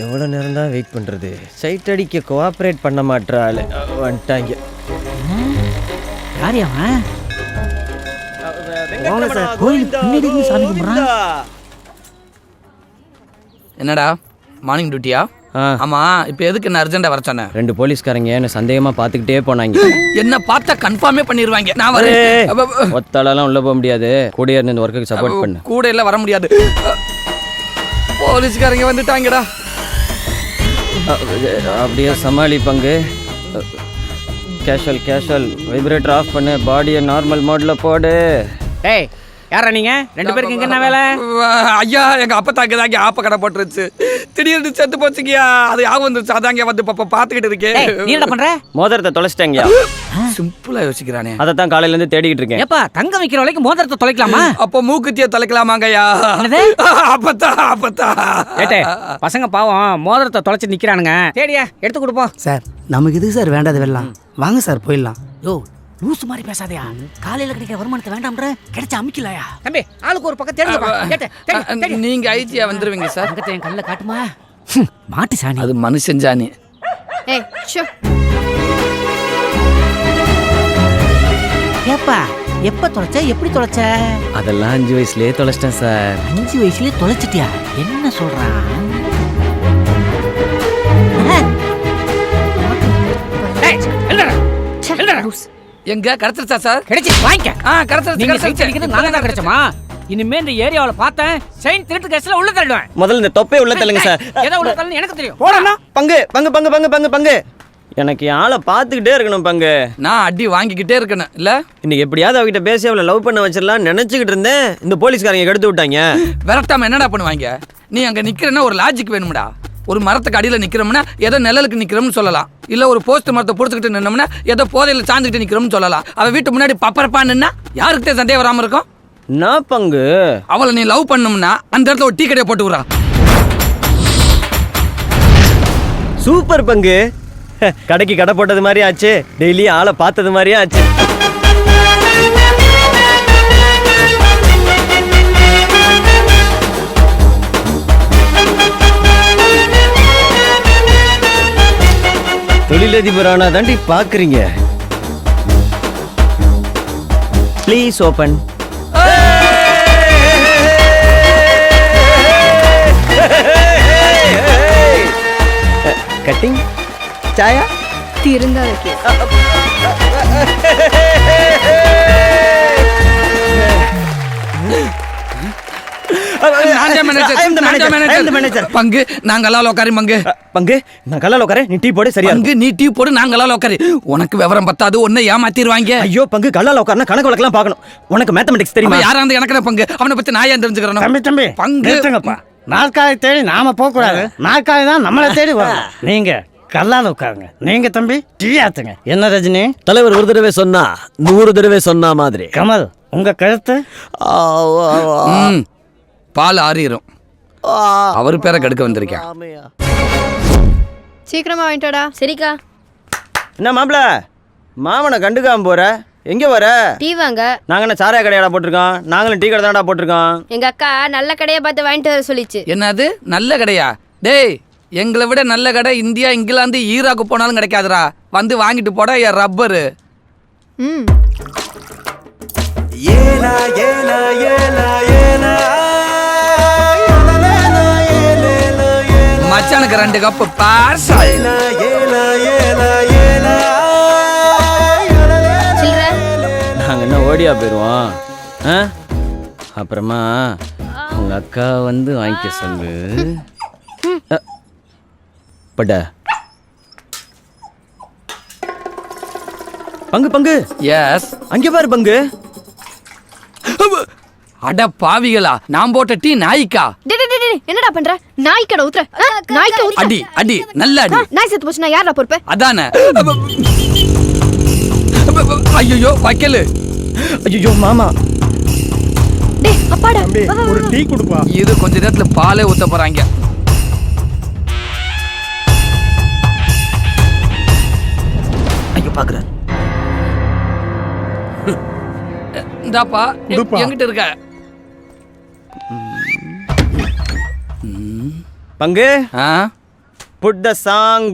எவ்வளோ நேரம் தான் வெயிட் பண்ணுறது? சைட் அடிக்க கோஆப்ரேட் பண்ண மாட்டாள். வந்துட்டாங்க. யார் அவன்? கோயில் பின்னாடி சாமி கும்பிட்றான். என்னடா மார்னிங் டியூட்டியா? ஆமா, இப்போ எதுக்கு என்ன அர்ஜென்ட்டா வர சொன்னேன்? 2 போலீஸ்காரங்க என்ன சந்தேகமா பார்த்துக்கிட்டே போனாங்க. என்ன பார்த்தா கன்ஃபார்மே பண்ணிடுவாங்க. நான் வரேன். ஒத்தாலாம் உள்ள போக முடியாது. கூட இருந்து இந்த ஒர்க்குக்கு சப்போர்ட் பண்ணு. கூட எல்லாம் வர முடியாது. போலீஸ்காரங்க வந்துட்டாங்கடா. அப்படியே சமாளி பங்கு. கேஷுவல் வைப்ரேட்டர் ஆஃப் பண்ணு. பாடியை நார்மல் மோட்ல போடு. டேய், யாரா நீங்க? 2 பேருக்கு இங்க என்ன வேலை? ஐயா, எங்க அப்பத்தாக்கு தாங்க ஆப்ப கடை போட்டுருச்சு. திடீர்னு செத்து போச்சுங்கயா. அது யாவும் வந்துருச்சு. அதாங்க வந்து பாத்துக்கிட்டு இருக்கேன். நீ என்ன பண்ற? மோதிரத்தை தொலைச்சிட்டாங்க. சிம்பிளா யோசிக்கிறானே. அதைத்தான் காலையில இருந்து தேடிக்கிட்டு இருக்கேன். ஏப்பா, தங்க வைக்கிற வரைக்கும் மோதிரத்தை தொலைக்கலாமா? அப்போ மூக்குத்திய தொலைக்கலாமாங்கய்யா? அப்பத்தா ஏட்டே, பசங்க பாவம் மோதிரத்தை தொலைச்சு நிக்கிறானுங்க. தேடியா எடுத்து கொடுப்போம். சார், நமக்கு இது சார் வேண்டாத வெள்ளம். வாங்க சார் போயிடலாம். யோ, லூசு மாதிரி பேசாதயா. காலையில கிடைக்கிற வருமானத்தை வேண்டாம்ன்ற கிடைச்ச அமிக்கலையா? தம்பி, ஆளுக்கு ஒரு பக்கம் தேடுங்க. நீங்க ஐஜியா வந்துருவீங்க சார். அங்கத்தை என் கல்ல காட்டுமா? மாட்டு சாணி. அது மனுஷன் சாணி. ஏப்பா, எப்ப தொலைச்ச? எப்படி தொலைச்ச? அதெல்லாம் 5 வயசுலயே தொலைச்சிட்டேன் சார். 5 வயசுலயே தொலைச்சிட்டியா? என்ன சொல்றான்? எங்க கிடைச்சிருச்சா சார்? கிடைச்சி வாங்கிக்க. கிடைச்சிருச்சு. நீங்க சைட் அடிக்கிறது நாங்க தான் கிடைச்சோமா? இனிமே இந்த ஏரியாவுல பார்த்தேன் செயின் திருட்டு கேஸ்ல உள்ள தள்ளுவேன். முதல்ல இந்த தொப்பை உள்ள தள்ளுங்க சார். எதை உள்ள தள்ளுன்னு எனக்கு தெரியும். போடா. பங்கு. எனக்கு ஆளை பார்த்துக்கிட்டே இருக்கணும் பங்கு. நான் அடி வாங்கிக்கிட்டே இருக்கணும் இல்ல? இன்னைக்கு எப்படியாவது அவகிட்ட பேசி அவளை லவ் பண்ண வச்சிடலாம் நினைச்சுக்கிட்டு இருந்தேன். இந்த போலீஸ்காரங்க கெடுத்து விட்டாங்க. விரட்டாம என்னடா பண்ணுவாங்க? நீ அங்க நிக்கிறன்னா ஒரு லாஜிக் வேணும்டா. ஒரு மரத்துக்கு அடியில் நிக்கிறோம்னா ஏதோ நிழலுக்கு நிக்கிறோம்னு சொல்லலாம். இல்ல ஒரு போஸ்ட் மரத்தை பிடிச்சிக்கிட்டு நின்னோம்னா ஏதோ போதையில சாந்துக்கிட்டு நிக்கிறோம்னு சொல்லலாம். அவ வீட்டு முன்னாடி பப்பரப்பா நின்னா யாருக்கிட்டே சந்தேகம் வராம இருக்கும்? நான் பங்கு அவளை நீ லவ் பண்ணோம்னா அந்த இடத்துல ஒரு டீ கடையை போட்டு விடுறா. சூப்பர் பங்கு. கடைக்கு கடை போட்டது மாதிரி ஆச்சு. டெய்லி ஆளை பார்த்தது மாதிரியே ஆச்சு. தொழிலதிபரானா தாண்டி பாக்குறீங்க. Please open. கட்டிங் சாயா திருந்தா வைக்க. பங்கு நாங்களால உட்காரு. பங்கு நான் கல்லால உட்காரு. நீ டீ போடு. சரியா நீ டீ போடு. நாங்களால உட்காரு. உனக்கு விவரம் பத்தாது. ஒன்னை ஏமாத்திடுவாங்க. ஐயோ பங்கு, கல்லால உட்காருனா கணக்கு வழக்கெல்லாம் பார்க்கணும். உனக்கு மேத்தமெட்டிக்ஸ் தெரியுமா? யாரா இருந்து எனக்கு பங்கு. அவனை பத்தி நான் ஏன் தெரிஞ்சுக்கிறேன்? தம்பி பங்கு நாற்காலி தேடி நாம போக கூடாது. நாற்காலி தான் நம்மளை தேடி வரும். நீங்க கல்லால உட்காருங்க. நீங்க தம்பி டீ ஆத்துங்க. என்ன ரஜினி? தலைவர் ஒரு தடவை சொன்னா 100 தடவை சொன்னா மாதிரி. கமல், உங்க கருத்து? பால் ஆறிரும். அவர் பேரை கெடுக்க வந்திருக்கேன். சீக்கிரமா வாங்கிட்டோடா. சரிக்கா. என்ன மாப்பிள, மாமனை கண்டுக்காம போற? எங்க வர? டீ வாங்க. நாங்க என்ன சாராய கடையாடா போட்டிருக்கோம்? நாங்களும் டீ கடை தான்டா போட்டிருக்கோம். எங்க அக்கா நல்ல கடையை பார்த்து வாங்கிட்டு வர சொல்லிச்சு. என்னது நல்ல கடையா? டேய், எங்களை விட நல்ல கடை இந்தியா, இங்கிலாந்து, ஈராக்கு போனாலும் கிடைக்காதுடா. வந்து வாங்கிட்டு போட என் ரப்பரு. மச்சானுக்கு 2 கப்பு பார்சல். நாங்க என்ன ஓடியா போயிடுவோம்? அப்புறமா உங்க அக்கா வந்து வாங்கிக்க சொல்லு. பட்ட பங்கு. எஸ். அங்கே பாரு பங்கு. அட பாவிகளா, நான் போட்ட டீ நாய்க்கா? என்னடா பண்ற? நாய்க்கடை ஊத்துற. அடி நல்ல அடி. நாய் செத்து போச்சுனா யாரா பொறுப்பு? அதானே. ஐயோ வைக்கலு. ஐயோ மாமா. டேய் அப்பாடா, ஒரு டீ குடுப்பா. இது கொஞ்ச நேரத்துல பாலே ஊத்த போறாங்க. ஐயோ பாக்குறேன். இந்தாப்பா என்கிட்ட இருக்க. பங்கு புட் த சாங்.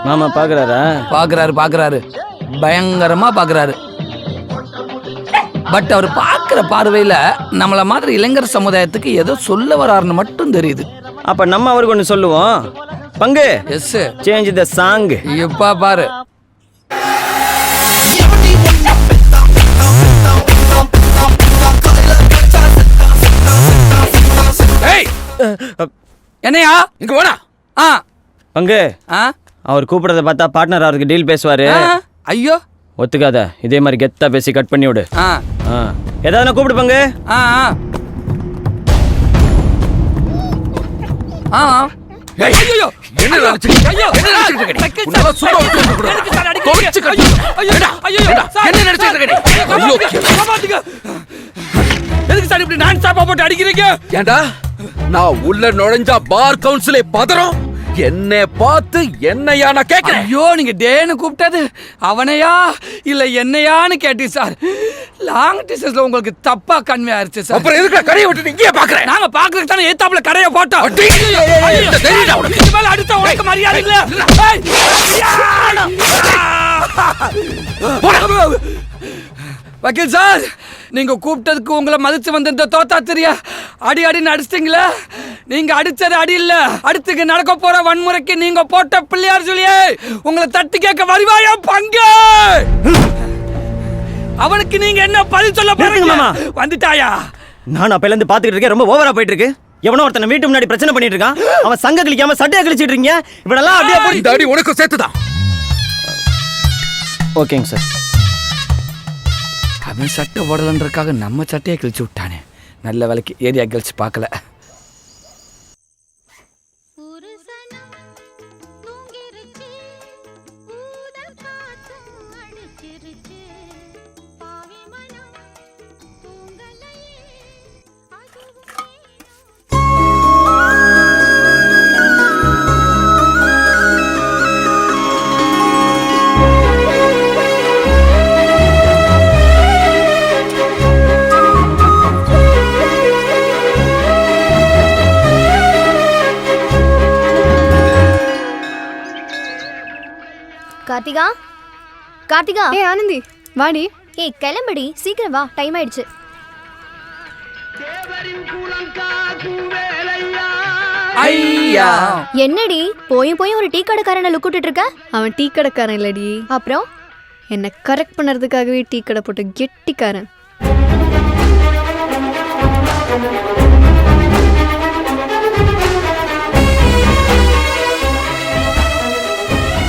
மாமா பாக்குறாரா? பாக்குறாரு பயங்கரமா பாக்குறாரு. பட் அவர் பார்க்குற பார்வையில நம்மள மாதிரி இளைஞர் சமுதாயத்துக்கு ஏதோ சொல்ல வராருன்னு மட்டும் தெரியுது. அப்ப நம்ம அவருக்கு ஒன்று சொல்லுவோம். பங்கு எஸ் சேஞ்ச் த சாங். இப்ப பாரு. ஏய், என்னையா இங்க போடா. பங்கு அவர் கூப்பிடுறத பார்த்தா பார்ட்னர் அவருக்கு டீல் பேசுவாரு. ஐயோ ஒத்துக்காத. இதே மாதிரி கெத்தா பேசி கட் பண்ணி விடு. ஏதாவது கூப்பிடு பங்கு. ஏண்டா நான் உள்ள நுழைஞ்சா பார் கவுன்சிலே பதறும். என்னை பார்த்து என்னையா நான் கேட்கிறேன். ஐயோ நீங்க டேன்னு கூப்பிட்டது அவனையா இல்ல என்னையான்னு கேட்டி சார். லாங் டிஸ்டன்ஸ்ல உங்களுக்கு தப்பா கன்வே ஆயிருச்சு சார். அப்புறம் எதுக்கு கடையை விட்டு இங்கே பாக்குறேன்? நாங்க பாக்குறதுக்கு தானே ஏத்தாப்புல கடையை போட்டோம். அடுத்த உனக்கு மரியாதை இல்ல. வக்கீல் சார், நீங்க கூப்பிட்டதுக்கு உங்களை மதிச்சு வந்திருந்த தோத்தா தெரியா அடி அடின்னு அடிச்சிட்டீங்களா? நீங்க அடிச்சது அடி இல்ல, அடுத்துக்கு நடக்க போற வன்முறைக்கு நீங்க போட்ட பிள்ளையார் சொல்லியே உங்களை தட்டி கேட்க வருவாயா பங்கு? அவனுக்கு நீங்க என்ன பதில் சொல்ல போறீங்க? வந்துட்டாயா? நான் அப்பையில இருந்து பாத்துக்கிட்டு இருக்கேன். ரொம்ப ஓவரா போயிட்டு இருக்கு. எவனோ ஒருத்தனை வீட்டு முன்னாடி பிரச்சனை பண்ணிட்டு இருக்கான். அவன் சங்க கிழிக்காம சட்டையா கிழிச்சிட்டு இருக்கீங்க. இவனெல்லாம் அப்படியே போய் இந்த அடி உனக்கு சேர்த்துதான். ஓகேங்க சார். அவன் சட்டை போடலன்றக்காக நம்ம சட்டையை கிழிச்சு விட்டானே. நல்ல வேலைக்கு ஏரியா கிழிச்சு பார்க்கல. கார்த்திகா, கார்த்திகா. ஏய் ஆனந்தி, வாடி. ஏய் கிளம்படி, சீக்கிரம் வா, டைம் ஆயிடுச்சு. ஐயா என்னடி போயும் போயும் ஒரு டீ கடைக்காரனை லுக் விட்டுட்டு இருக்க? அவன் டீ கடைக்காரன் இல்லடி, அப்புறம் என்னை கரெக்ட் பண்ணுறதுக்காகவே டீ கடை போட்டு கெட்டிக்காரன்.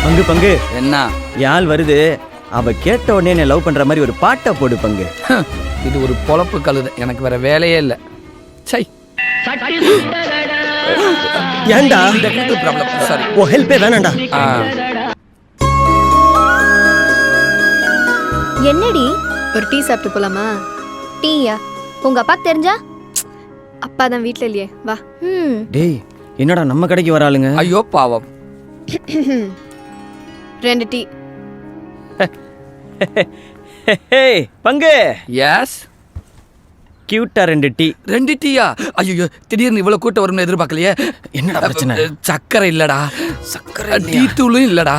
பங்கு பங்கு என்ன யாழ் வருது. அவ கேட்ட உடனே என்ன லவ் பண்ற மாதிரி ஒரு பாட்டை போடு பங்கு. இது ஒரு பொழப்பு கழுது, எனக்கு வேற வேலையே இல்லை. சை ஏண்டா ப்ராப்ளம். சாரி, ஓ ஹெல்ப்பே வேணாண்டா. என்னடி ஒரு டீ சாப்பிட்டு போலாமா? டீயா? உங்க அப்பா தெரிஞ்சா? அப்பா தான் வீட்டில் இல்லையே, வா. டேய் என்னடா நம்ம கடைக்கு வராளுங்க? ஐயோ பாவம். 2 டீ. பங்கு எஸ், கியூட்டா 2 டீ. 2 டீயா? ஐயோ திடீர்னு இவ்வளவு கூட்டம் வரும்னு எதிர்பார்க்கலையே. என்னடா பிரச்சனை? சக்கரை இல்லடா, சக்கரை டீ தூளும் இல்லடா.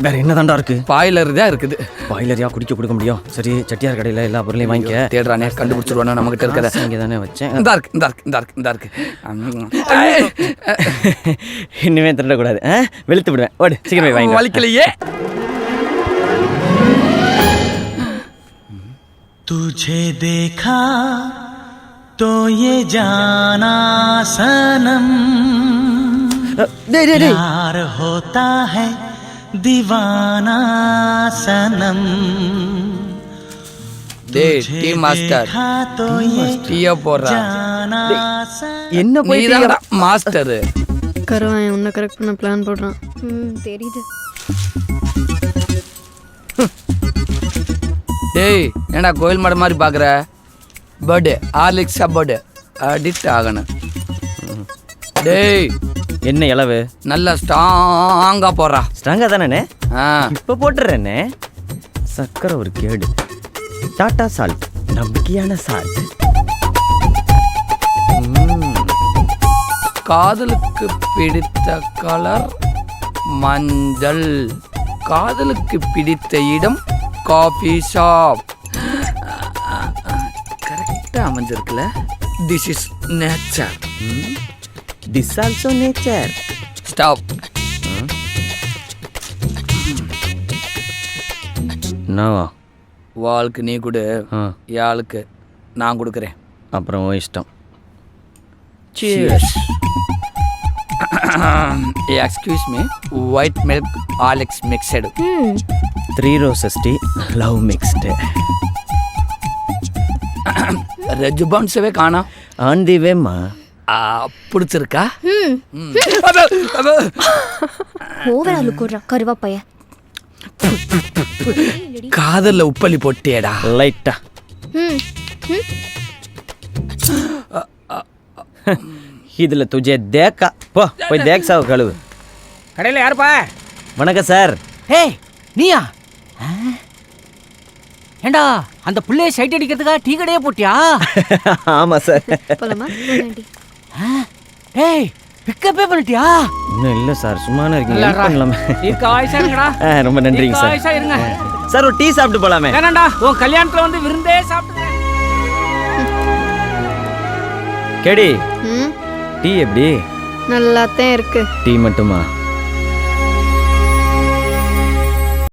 வேற என்னதான்டா இருக்கு? பாய்லர் தான் இருக்குது. பாய்லரியா குடிக்க கொடுக்க முடியும்? சரி, செட்டியார் கடையில எல்லா பொருளையும் வாங்கிக்க. தேடுறானே, கண்டுபிடிச்சிருவானோ நம்ம கிட்ட இருக்கிறத. இங்கே தானே வச்சேன். இந்த இருக்கு, இந்த இருக்கு, இந்த இருக்கு, இந்த இருக்கு. இனிமே திருடக்கூடாது, வெளுத்து விடுவேன். ஓடு சீக்கிரமே வாங்கி. வலிக்கலையே. तुझे देखा तो ये जाना सनम प्यार होता है दीवाना सनम டேய் டீ மாஸ்டர், तो ये டீயா போடுறா. जाना என்ன போய் நீதான்டா மாஸ்டர். கருவாயன் உன்னை கரெக்ட் பண்ண பிளான் போடுறான். தெரியுது. டேய் என்னடா கோயில் மாடு மாதிரி பாக்குற? பர்த்டே ஹார்லிக்ஸா பர்த்டே அடிக்ட் ஆகணும். டேய் என்ன இளவு நல்லா ஸ்ட்ராங்கா போடுறா. ஸ்ட்ராங்கா தானே? ஆ இப்ப போட்டுறேனே. சக்கரை ஒரு கேடு. டாடா சால்ட் நம்பிக்கையான சால்ட். காதலுக்கு பிடித்த கலர் மஞ்சள். காதலுக்கு பிடித்த இடம் காஃபி ஷாப். கரெக்டா அமைஞ்சிருக்குல. This is nature. This also nature. Stop. என்னவா? வாளுக்கு நீ கொடு, ஆ. யாளுக்கு நான் கொடுக்குறேன். அப்புறம் உன் இஷ்டம். Cheers. Excuse me, white milk Alex mixed. 3 roses tea, love mixed. ரெஜ் பவுன்ஸவே காணா. On the way மா. பிடிச்சிருக்கா? ஓவரா லுக்குறா கருவாப்பைய. காதல்ல உப்பள்ளி போட்டியடா. லைட்டா. இதுல துஜே தேக்கா. போ போய் தேக் சாவு கழுவு. கடையில யாருப்பா? வணக்கம் சார். ஏய் நீயா? ஏண்டா அந்த புள்ளைய சைட் அடிக்கிறதுக்கா டீ கடையே போட்டியா? ஆமா சார். போலாமா? போலாண்டி. ஏய் பிக்கப்பே பண்ணிட்டியா? இன்னும் இல்ல சார், சும்மானே இருக்கீங்க. நல்லா ஹெல்ப் பண்ணலாமே? தீர்க்க ஆயுசா இருங்கடா. ரொம்ப நன்றிங்க தீர்க்க சார். ஆயுசா இருங்க. சார் ஒரு டீ சாப்பிட்டு போலாமே? வேணாண்டா, உன் கல்யாணத்துல வந்து விருந்தே சாப்பிட்டுக்கிறேன். கேடி ம் டீ எப்படி? நல்லாத்தான் இருக்கு. டீ மட்டுமா?